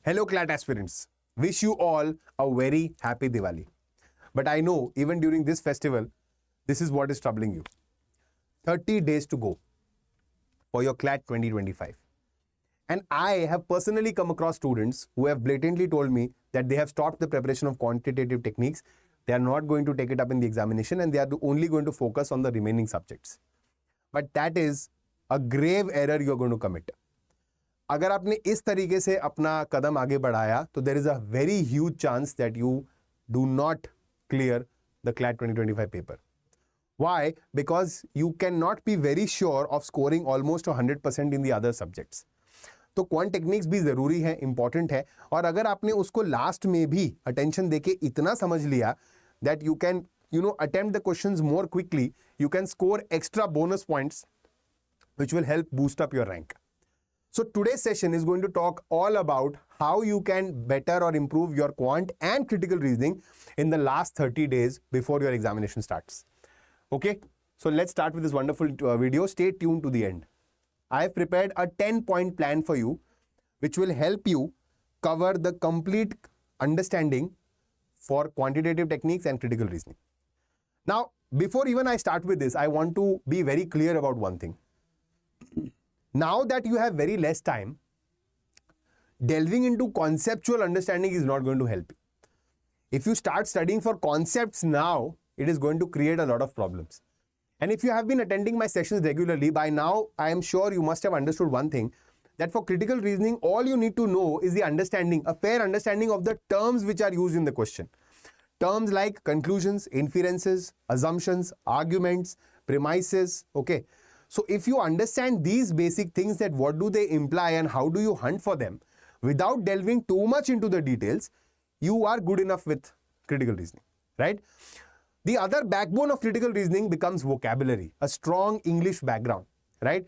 Hello CLAT aspirants, wish you all a very happy Diwali. But I know even during this festival, this is what is troubling you. 30 days to go for your CLAT 2025. And I have personally come across students who have blatantly told me that they have stopped the preparation of quantitative techniques. They are not going to take it up in the examination and they are only going to focus on the remaining subjects. But that is a grave error you are going to commit. अगर आपने इस तरीके से अपना कदम आगे बढ़ाया तो there is a very huge chance that you do not clear the CLAT 2025 paper. Why? Because you cannot be very sure of scoring almost 100% in the other subjects. तो क्वांट टेक्निक्स भी ज़रूरी है, इंपॉर्टेंट है, और अगर आपने उसको last में भी अटेंशन देके इतना समझ लिया that you can attempt the questions more quickly, you can score extra bonus points which will help boost up your rank. So today's session is going to talk all about how you can better or improve your quant and critical reasoning in the last 30 days before your examination starts. Okay, so let's start with this wonderful video. Stay tuned to the end. I have prepared a 10-point plan for you which will help you cover the complete understanding for quantitative techniques and critical reasoning. Now, before even I start with this, I want to be very clear about one thing. Now that you have very less time, delving into conceptual understanding is not going to help you. If you start studying for concepts now, it is going to create a lot of problems. And if you have been attending my sessions regularly, by now I am sure you must have understood one thing, that for critical reasoning, all you need to know is the understanding, a fair understanding of the terms which are used in the question. Terms like conclusions, inferences, assumptions, arguments, premises, okay. So if you understand these basic things, that what do they imply and how do you hunt for them, without delving too much into the details, you are good enough with critical reasoning, right? The other backbone of critical reasoning becomes vocabulary, a strong English background, right?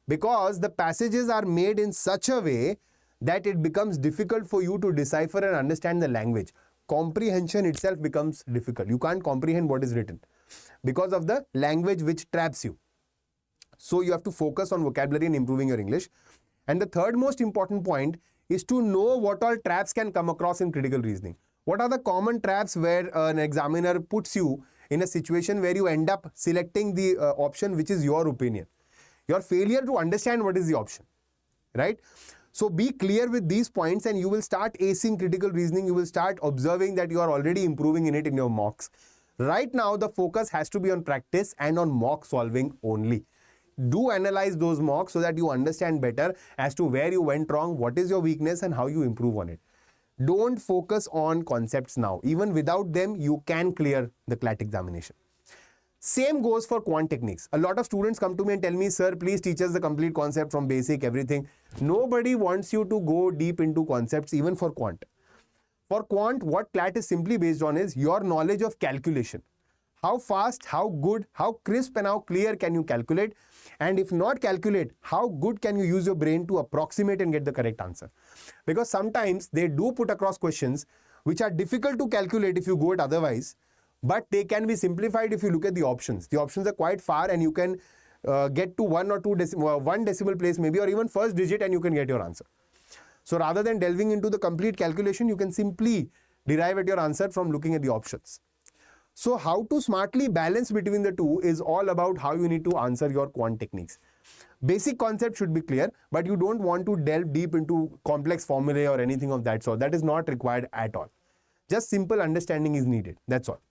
Because the passages are made in such a way that it becomes difficult for you to decipher and understand the language. Comprehension itself becomes difficult. You can't comprehend what is written because of the language which traps you. So you have to focus on vocabulary and improving your English. And the third most important point is to know what all traps can come across in critical reasoning. What are the common traps where an examiner puts you in a situation where you end up selecting the option which is your opinion. Your failure to understand what is the option, right? So be clear with these points and you will start acing critical reasoning. You will start observing that you are already improving in it in your mocks. Right now, the focus has to be on practice and on mock solving only. Do analyze those mocks so that you understand better as to where you went wrong, what is your weakness and how you improve on it. Don't focus on concepts now. Even without them, you can clear the CLAT examination. Same goes for quant techniques. A lot of students come to me and tell me, sir, please teach us the complete concept from basic, everything. Nobody wants you to go deep into concepts, even for quant. For quant, what CLAT is simply based on is your knowledge of calculation. How fast, how good, how crisp and how clear can you calculate? And if not calculate, how good can you use your brain to approximate and get the correct answer? Because sometimes they do put across questions which are difficult to calculate if you go it otherwise, but they can be simplified if you look at the options. The options are quite far and you can get to one decimal place maybe, or even first digit, and you can get your answer. So rather than delving into the complete calculation, you can simply derive at your answer from looking at the options. So how to smartly balance between the two is all about how you need to answer your quant techniques. Basic concept should be clear, but you don't want to delve deep into complex formulae or anything of that sort. That is not required at all. Just simple understanding is needed. That's all.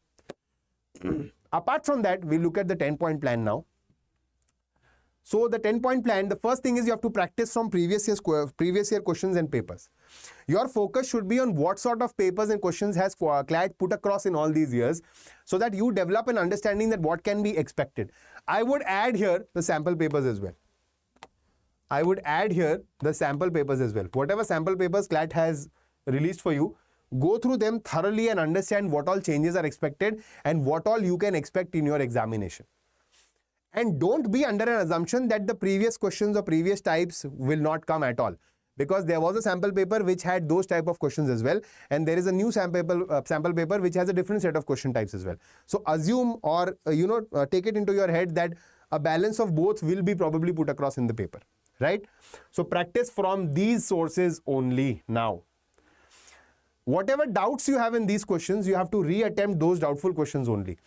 Apart from that, we look at the 10-point plan now. So the 10-point plan, the first thing is you have to practice from previous year questions and papers. Your focus should be on what sort of papers and questions has CLAT put across in all these years, so that you develop an understanding that what can be expected. I would add here the sample papers as well. Whatever sample papers CLAT has released for you, go through them thoroughly and understand what all changes are expected and what all you can expect in your examination. And don't be under an assumption that the previous questions or previous types will not come at all. Because there was a sample paper which had those type of questions as well. And there is a new sample paper which has a different set of question types as well. So assume or, take it into your head that a balance of both will be probably put across in the paper, right? So practice from these sources only now. whatever doubts you have in these questions, you have to reattempt those doubtful questions only.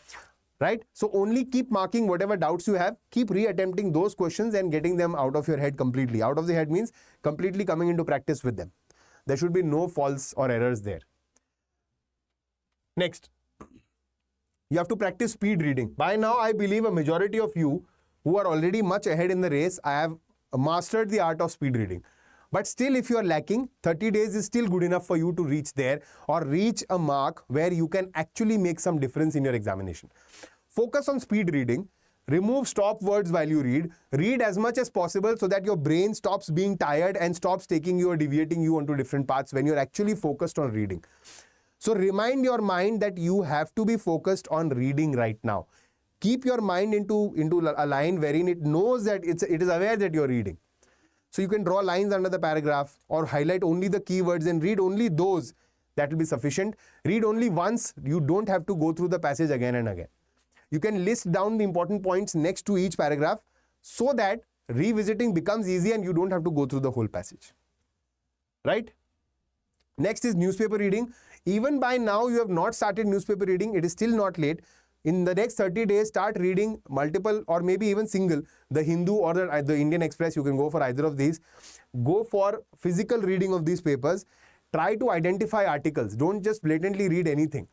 Right? So only keep marking whatever doubts you have, keep reattempting those questions and getting them out of your head completely. Out of the head means completely coming into practice with them. There should be no faults or errors there. Next, you have to practice speed reading. By now, I believe a majority of you who are already much ahead in the race, I have mastered the art of speed reading. But still, if you are lacking, 30 days is still good enough for you to reach there or reach a mark where you can actually make some difference in your examination. Focus on speed reading. Remove stop words while you read. Read as much as possible so that your brain stops being tired and stops taking you or deviating you onto different paths when you're actually focused on reading. So remind your mind that you have to be focused on reading right now. Keep your mind into a line wherein it knows that it is aware that you're reading. So you can draw lines under the paragraph or highlight only the keywords and read only those. That will be sufficient. Read only once. You don't have to go through the passage again and again. You can list down the important points next to each paragraph so that revisiting becomes easy and you don't have to go through the whole passage. Right? Next is newspaper reading. Even by now you have not started newspaper reading, it is still not late. In the next 30 days, start reading multiple or maybe even single, the Hindu or the Indian Express. You can go for either of these. Go for physical reading of these papers. Try to identify articles. Don't just blatantly read anything.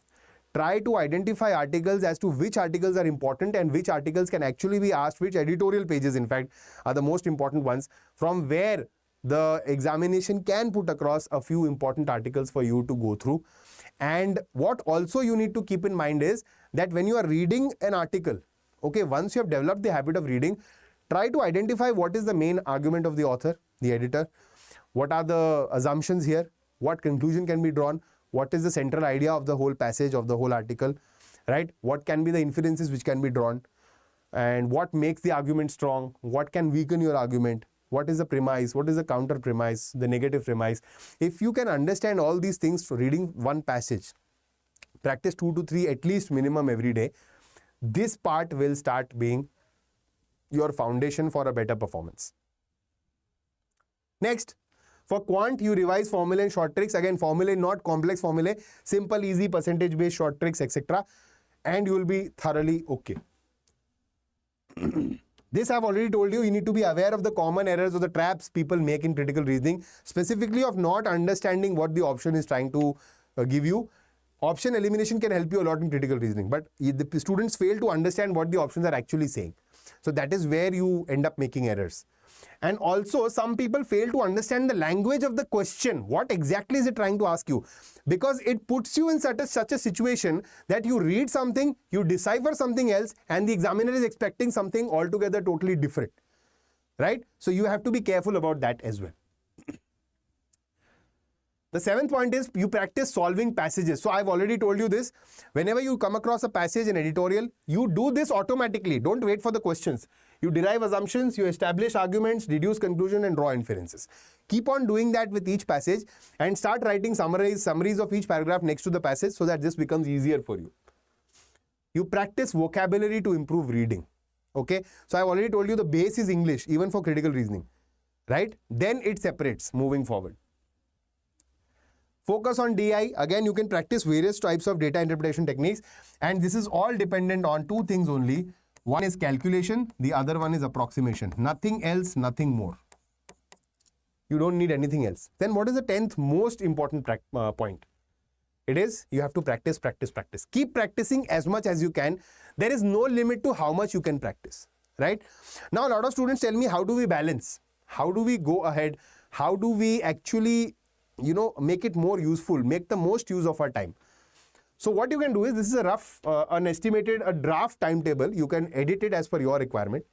Try to identify articles as to which articles are important and which articles can actually be asked, which editorial pages in fact are the most important ones, from where the examination can put across a few important articles for you to go through. And what also you need to keep in mind is that when you are reading an article, okay, once you have developed the habit of reading, try to identify what is the main argument of the author, the editor, what are the assumptions here, what conclusion can be drawn, what is the central idea of the whole passage, of the whole article, right? What can be the inferences which can be drawn, and what makes the argument strong, what can weaken your argument, what is the premise, what is the counter premise, the negative premise. If you can understand all these things for reading one passage, practice 2 to 3 at least minimum every day, this part will start being your foundation for a better performance. Next, for quant, you revise formulae and short tricks. Again, formulae, not complex formulae, simple, easy, percentage-based short tricks, etc. And you will be thoroughly okay. This I've already told you, you need to be aware of the common errors or the traps people make in critical reasoning, specifically of not understanding what the option is trying to give you. Option elimination can help you a lot in critical reasoning, but the students fail to understand what the options are actually saying. So that is where you end up making errors. And also, some people fail to understand the language of the question. What exactly is it trying to ask you? Because it puts you in such a situation that you read something, you decipher something else, and the examiner is expecting something altogether totally different. Right? So you have to be careful about that as well. The 7th point is you practice solving passages. So I've already told you this. Whenever you come across a passage in editorial, you do this automatically. Don't wait for the questions. You derive assumptions, you establish arguments, deduce conclusion, and draw inferences. Keep on doing that with each passage and start writing summaries of each paragraph next to the passage so that this becomes easier for you. You practice vocabulary to improve reading. Okay? So I've already told you the base is English, even for critical reasoning. Right? Then it separates moving forward. Focus on DI. Again, you can practice various types of data interpretation techniques, and this is all dependent on 2 things only. One is calculation, the other one is approximation. Nothing else, nothing more. You don't need anything else. Then what is the 10th most important point? It is you have to practice, practice, practice. Keep practicing as much as you can. There is no limit to how much you can practice, right? Now, a lot of students tell me, how do we balance? How do we go ahead? How do we actually make it more useful, make the most use of our time? So what you can do is, this is a rough, a draft timetable. You can edit it as per your requirement.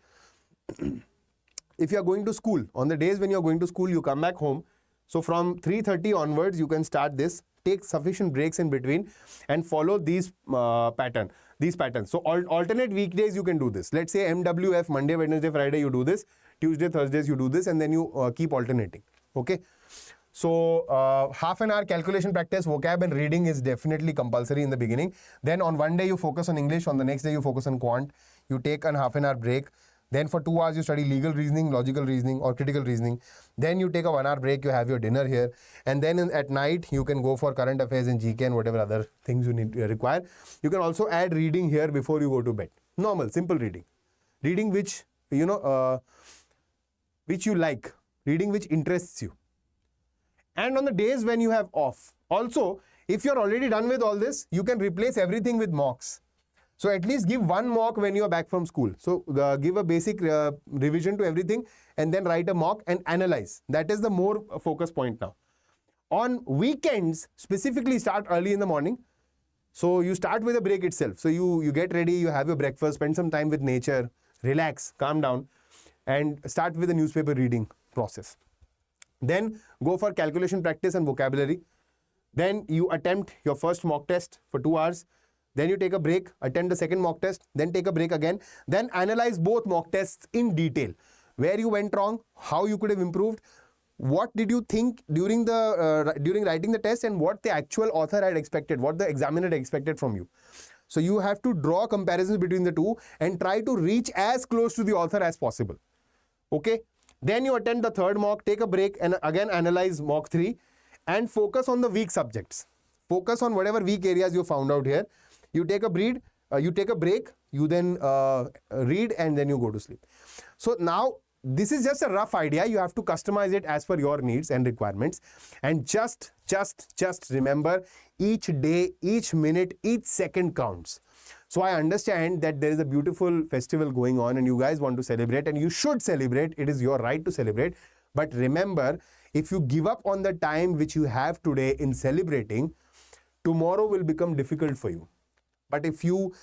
If you are going to school, on the days when you are going to school, you come back home. So from 3:30 onwards, you can start this. Take sufficient breaks in between and follow these patterns. So alternate weekdays you can do this. Let's say MWF, Monday, Wednesday, Friday, you do this. Tuesday, Thursdays, you do this, and then you keep alternating. Okay. So half an hour calculation practice, vocab and reading is definitely compulsory in the beginning. Then on one day you focus on English, on the next day you focus on quant. You take a half an hour break. Then for 2 hours, you study legal reasoning, logical reasoning, or critical reasoning. Then you take a 1 hour break, you have your dinner here. And then at night, you can go for current affairs and GK and whatever other things you need require. You can also add reading here before you go to bed. Normal, simple reading. Reading which, which you like. Reading which interests you. And on the days when you have off, also, if you're already done with all this, you can replace everything with mocks. So at least give one mock when you're back from school. So give a basic revision to everything and then write a mock and analyze. That is the more focus point now. On weekends, specifically start early in the morning. So you start with a break itself. So you get ready, you have your breakfast, spend some time with nature, relax, calm down, and start with a newspaper reading process. Then go for calculation practice and vocabulary. Then you attempt your first mock test for 2 hours. Then you take a break, attempt the second mock test, then take a break again. Then analyze both mock tests in detail. Where you went wrong, how you could have improved, what did you think during writing the test, and what the actual author had expected, what the examiner had expected from you. So you have to draw comparisons between the two and try to reach as close to the author as possible. Okay? Then you attempt the third mock, take a break, and again analyze mock 3 and focus on the weak subjects. Focus on whatever weak areas you found out here. You take a break, you then read, and then you go to sleep. So now this is just a rough idea. You have to customize it as per your needs and requirements. And just remember, each day, each minute, each second counts. So I understand that there is a beautiful festival going on and you guys want to celebrate, and you should celebrate. It is your right to celebrate. But remember, if you give up on the time which you have today in celebrating, tomorrow will become difficult for you. But if you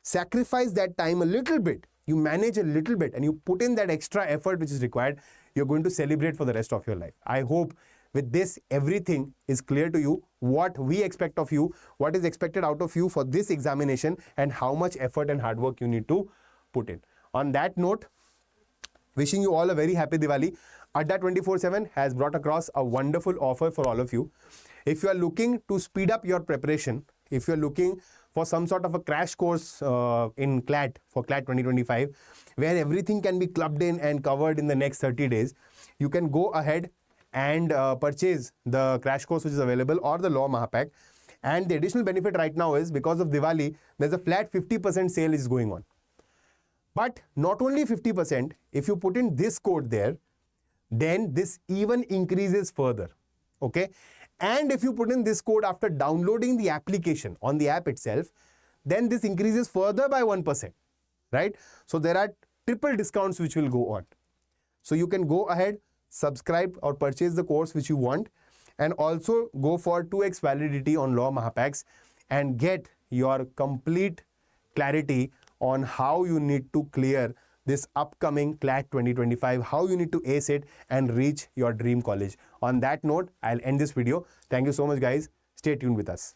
sacrifice that time a little bit, you manage a little bit, and you put in that extra effort which is required, you're going to celebrate for the rest of your life. I hope with this, everything is clear to you, what we expect of you, what is expected out of you for this examination, and how much effort and hard work you need to put in. On that note, wishing you all a very happy Diwali. Adda 24/7 has brought across a wonderful offer for all of you. If you are looking to speed up your preparation, if you're looking for some sort of a crash course in CLAT for CLAT 2025, where everything can be clubbed in and covered in the next 30 days, you can go ahead and purchase the crash course which is available, or the Law MAHAPACK. And the additional benefit right now is, because of Diwali, there's a flat 50% sale is going on. But not only 50%, if you put in this code there, then this even increases further. Okay? And if you put in this code after downloading the application on the app itself, then this increases further by 1%, right? So there are triple discounts which will go on. So you can go ahead, subscribe or purchase the course which you want, and also go for 2x validity on Law MAHAPACKs and get your complete clarity on how you need to clear this upcoming CLAT 2025, how you need to ace it and reach your dream college. On that note, I'll end this video. Thank you so much, guys. Stay tuned with us.